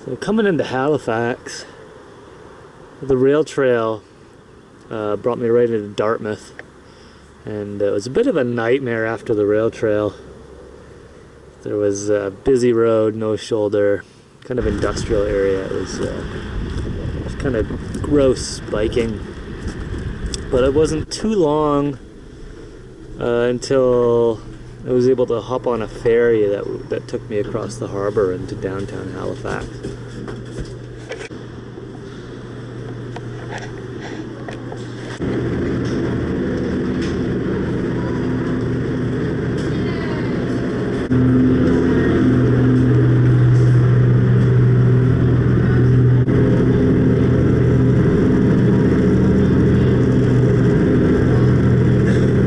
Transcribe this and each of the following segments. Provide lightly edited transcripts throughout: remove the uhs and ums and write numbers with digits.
So coming into Halifax, the rail trail brought me right into Dartmouth, and it was a bit of a nightmare after the rail trail. There was a busy road, no shoulder, kind of industrial area. It was kind of gross biking, but it wasn't too long until I was able to hop on a ferry that took me across the harbor into downtown Halifax.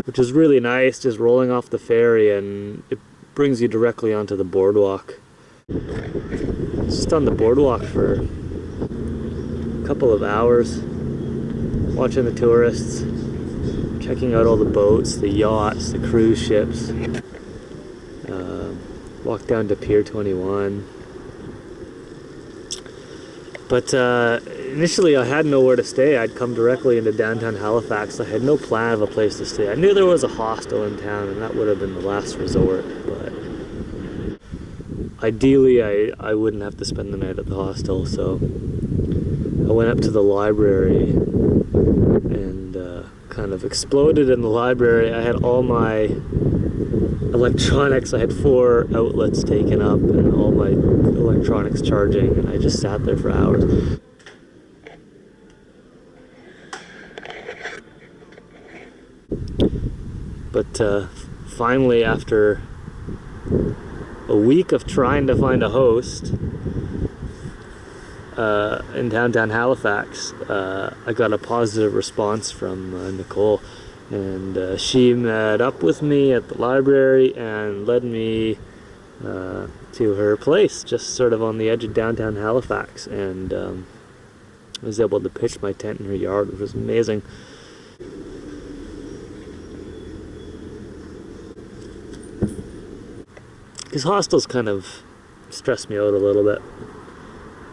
Which is really nice, just rolling off the ferry, and it brings you directly onto the boardwalk. Just on the boardwalk for a couple of hours, watching the tourists, checking out all the boats, the yachts, the cruise ships. Walked down to Pier 21. But initially I had nowhere to stay. I'd come directly into downtown Halifax. I had no plan of a place to stay. I knew there was a hostel in town, and that would have been the last resort, but ideally I wouldn't have to spend the night at the hostel, so I went up to the library and kind of exploded in the library. I had all my electronics. I had 4 outlets taken up and all my electronics charging, and I just sat there for hours. But finally, after a week of trying to find a host in downtown Halifax, I got a positive response from Nicole, and she met up with me at the library and led me to her place, just sort of on the edge of downtown Halifax, and I was able to pitch my tent in her yard, which was amazing. Because hostels kind of stress me out a little bit.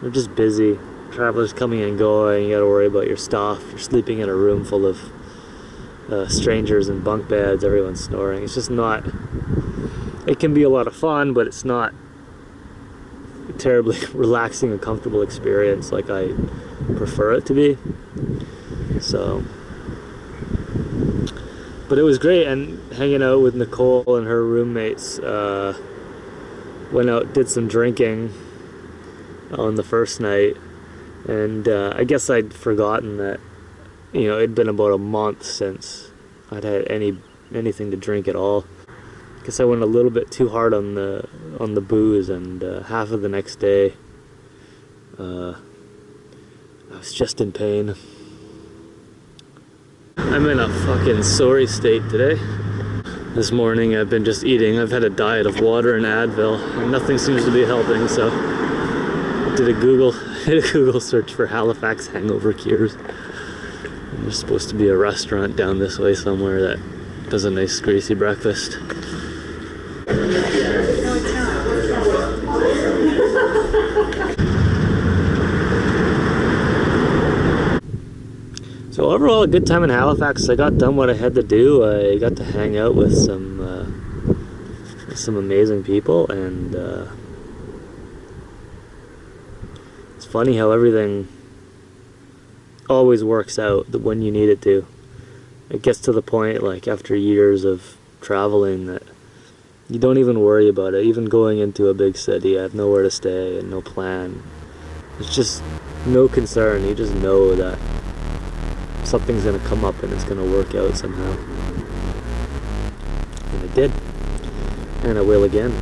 They're just busy. Travelers coming and going, you gotta worry about your stuff. You're sleeping in a room full of strangers in bunk beds, everyone's snoring. It's just not... It can be a lot of fun, but it's not a terribly relaxing and comfortable experience like I prefer it to be. So... But it was great, and hanging out with Nicole and her roommates. Went out, did some drinking on the first night, and I guess I'd forgotten that, you know, it'd been about a month since I'd had anything to drink at all. I guess I went a little bit too hard on the booze, and half of the next day I was just in pain. I'm in a fucking sorry state today. This morning I've been just eating. I've had a diet of water and Advil, and nothing seems to be helping, so I did a Google search for Halifax hangover cures. There's supposed to be a restaurant down this way somewhere that does a nice greasy breakfast. So overall, a good time in Halifax. I got done what I had to do. I got to hang out with some amazing people, and it's funny how everything always works out when you need it to. It gets to the point, like after years of traveling, that you don't even worry about it. Even going into a big city, I have nowhere to stay and no plan. It's just no concern. You just know that something's going to come up and it's going to work out somehow. And it did. And it will again.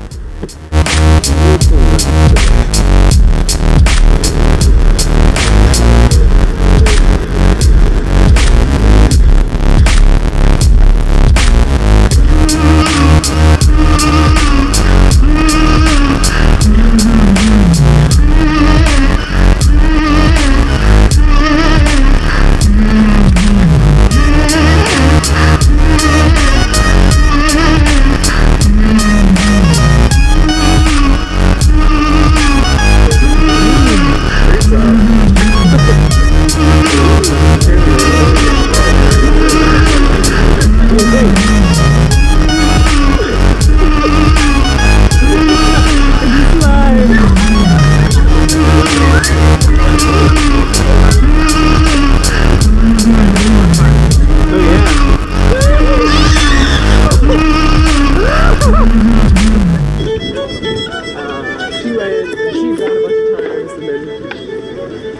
she's gone a bunch of times, and then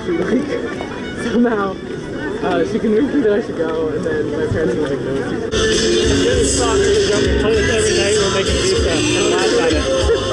she like somehow she convinced me that I should go, and then my parents were like, no. Told us every night we're making pizza and laugh at it.